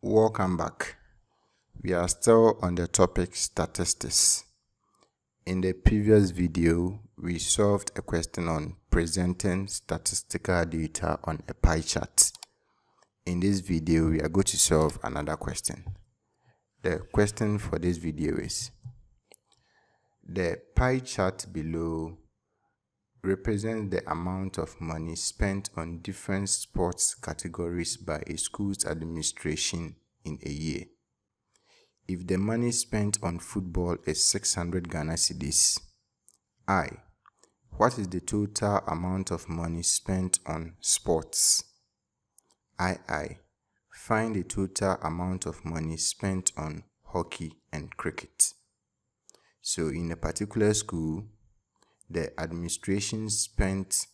Welcome back. We are still on the topic statistics. In the previous video, we solved a question on presenting statistical data on a pie chart. In this video, we are going to solve another question. The question for this video is, the pie chart below represents the amount of money spent on different sports categories by a school's administration in a year. If the money spent on football is 600 Ghana cedis, what is the total amount of money spent on sports? Find the total amount of money spent on hockey and cricket. So in a particular school, the administration spent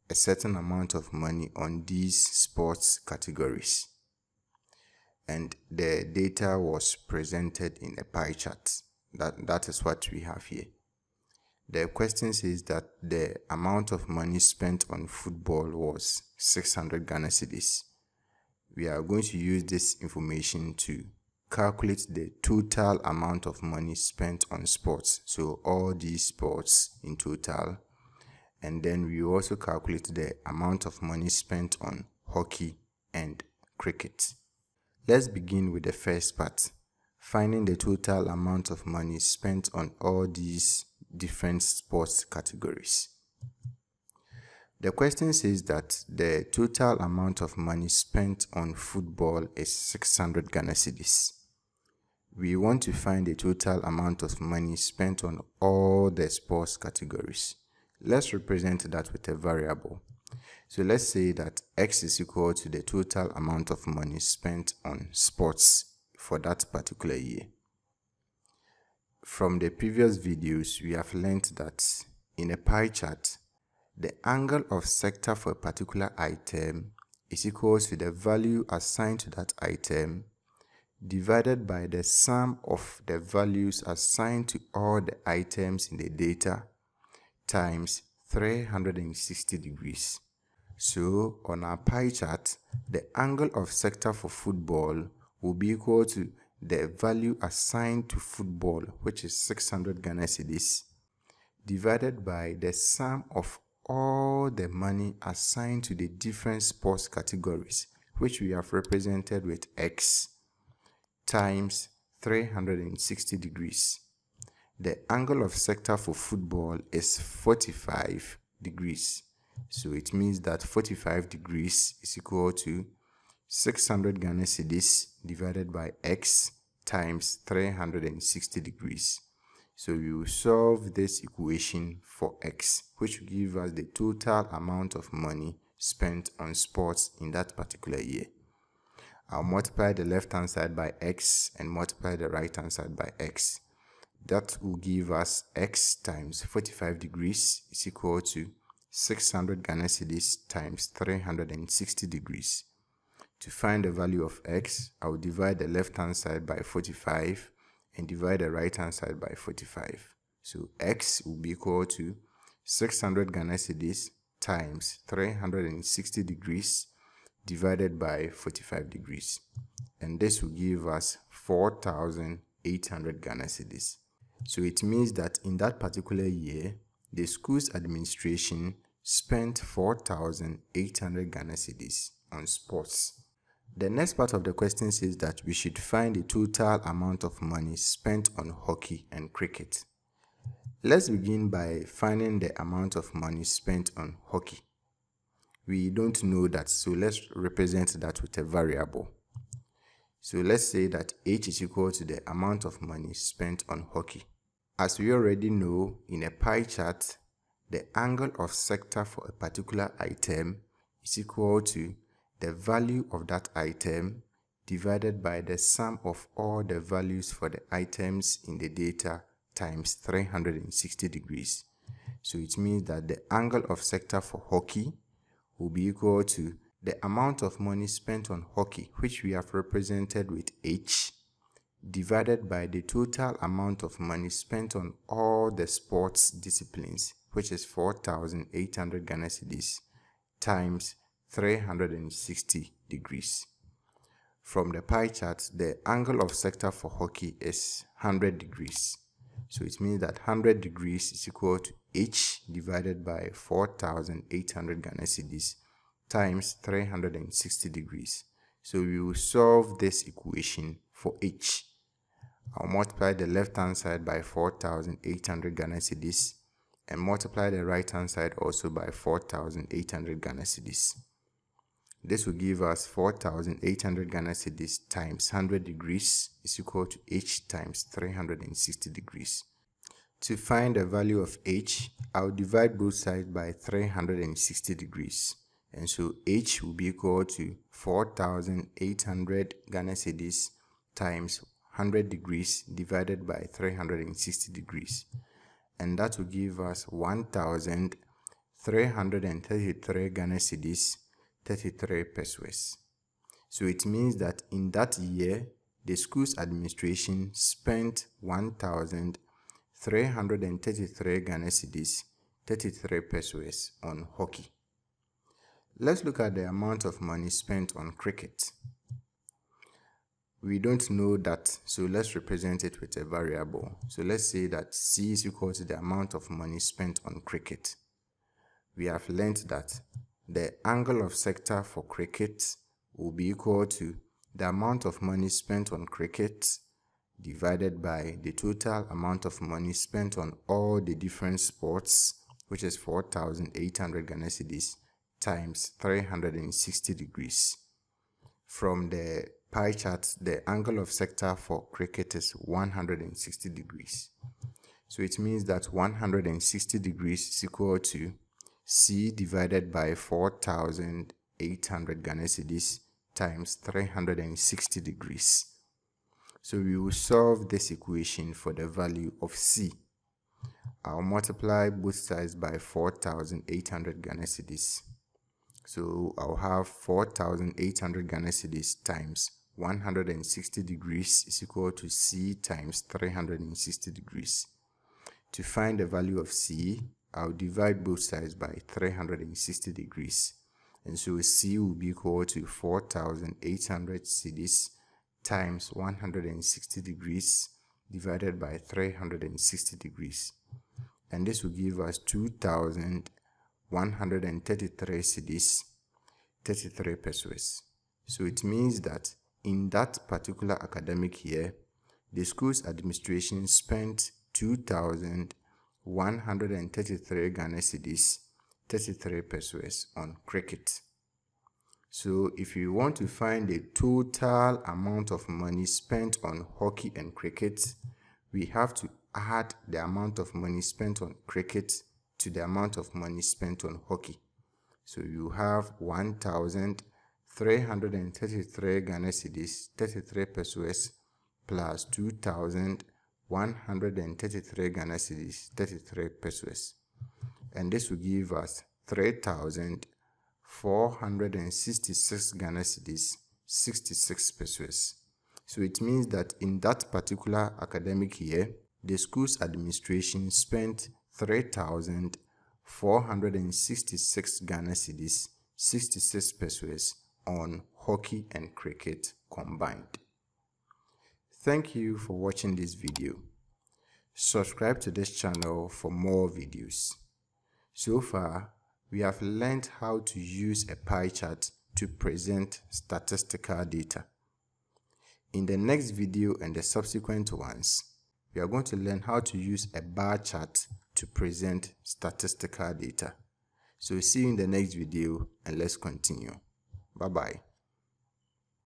a certain amount of money on these sports categories, and the data was presented in a pie chart. That is what we have here. The question says that the amount of money spent on football was 600 Ghana cedis. We are going to use this information to calculate the total amount of money spent on sports, so all these sports in total, and then we also calculate the amount of money spent on hockey and cricket. Let's begin with the first part, finding the total amount of money spent on all these different sports categories. The question says that the total amount of money spent on football is 600 Ghana cedis. We want to find the total amount of money spent on all the sports categories. Let's represent that with a variable. So let's say that X is equal to the total amount of money spent on sports for that particular year. From the previous videos, we have learned that in a pie chart, the angle of sector for a particular item is equal to the value assigned to that item divided by the sum of the values assigned to all the items in the data times 360 degrees. So on our pie chart, the angle of sector for football will be equal to the value assigned to football, which is 600 Ghana cedis, divided by the sum of all the money assigned to the different sports categories, which we have represented with X, times 360 degrees. The angle of sector for football is 45 degrees. So it means that 45 degrees is equal to 600 Ghana cedis divided by X times 360 degrees. So we will solve this equation for X, which will give us the total amount of money spent on sports in that particular year. I'll multiply the left hand side by X and multiply the right hand side by X. That will give us X times 45 degrees is equal to 600 Ghana cedis times 360 degrees. To find the value of X, I will divide the left hand side by 45 and divide the right hand side by 45. So X will be equal to 600 Ghana cedis times 360 degrees divided by 45 degrees. And this will give us 4,800 Ghana cedis. So it means that in that particular year, the school's administration spent 4,800 Ghana cedis on sports. The next part of the question says that we should find the total amount of money spent on hockey and cricket. Let's begin by finding the amount of money spent on hockey. We don't know that, so let's represent that with a variable. So let's say that H is equal to the amount of money spent on hockey. As we already know, in a pie chart, the angle of sector for a particular item is equal to the value of that item divided by the sum of all the values for the items in the data times 360 degrees. So it means that the angle of sector for hockey will be equal to the amount of money spent on hockey, which we have represented with H, divided by the total amount of money spent on all the sports disciplines, which is 4,800 Ghana cedis, times 360 degrees. From the pie chart, the angle of sector for hockey is 100 degrees. So it means that 100 degrees is equal to H divided by 4,800 Ghana cedis times 360 degrees. So we will solve this equation for H. I'll multiply the left hand side by 4,800 Ghana cedis and multiply the right hand side also by 4,800 Ghana cedis. This will give us 4,800 Ghana cedis times 100 degrees is equal to H times 360 degrees. To find the value of H, I'll divide both sides by 360 degrees. And so H will be equal to 4,800 Ghana cedis times 100 degrees divided by 360 degrees. And that will give us 1,333 Ghana cedis, 33 pesos. So it means that in that year, the school's administration spent 1,333 Ghana cedis, 33 pesos on hockey. Let's look at the amount of money spent on cricket. We don't know that, so let's represent it with a variable. So let's say that C is equal to the amount of money spent on cricket. We have learned that the angle of sector for cricket will be equal to the amount of money spent on cricket divided by the total amount of money spent on all the different sports, which is 4,800 Ghana cedis times 360 degrees. From the pie chart, the angle of sector for cricket is 160 degrees. So it means that 160 degrees is equal to C divided by 4,800 Ghana cedis times 360 degrees. So we will solve this equation for the value of C. I'll multiply both sides by 4,800 Ghana cedis. So I'll have 4,800 Ghana cedis times 160 degrees is equal to C times 360 degrees. To find the value of C, I'll divide both sides by 360 degrees. And so C will be equal to 4,800 cedis times 160 degrees divided by 360 degrees. And this will give us 2,133 cedis, 33 pesos. So it means that in that particular academic year, the school's administration spent 2,133 Ghana cedis, 33 pesos on cricket. So if you want to find the total amount of money spent on hockey and cricket, we have to add the amount of money spent on cricket to the amount of money spent on hockey. So you have 1,333 Ghana cedis, 33 pesos, plus 2,133 Ghana cedis, 33 pesos. And this will give us 3,466 Ghana cedis, 66 pesos. So it means that in that particular academic year, the school's administration spent 3,466 Ghana cedis, 66 pesos on hockey and cricket combined. Thank you for watching this video. Subscribe to this channel for more videos. So far, we have learned how to use a pie chart to present statistical data. In the next video and the subsequent ones, we are going to learn how to use a bar chart to present statistical data. So see you in the next video and let's continue. Bye-bye.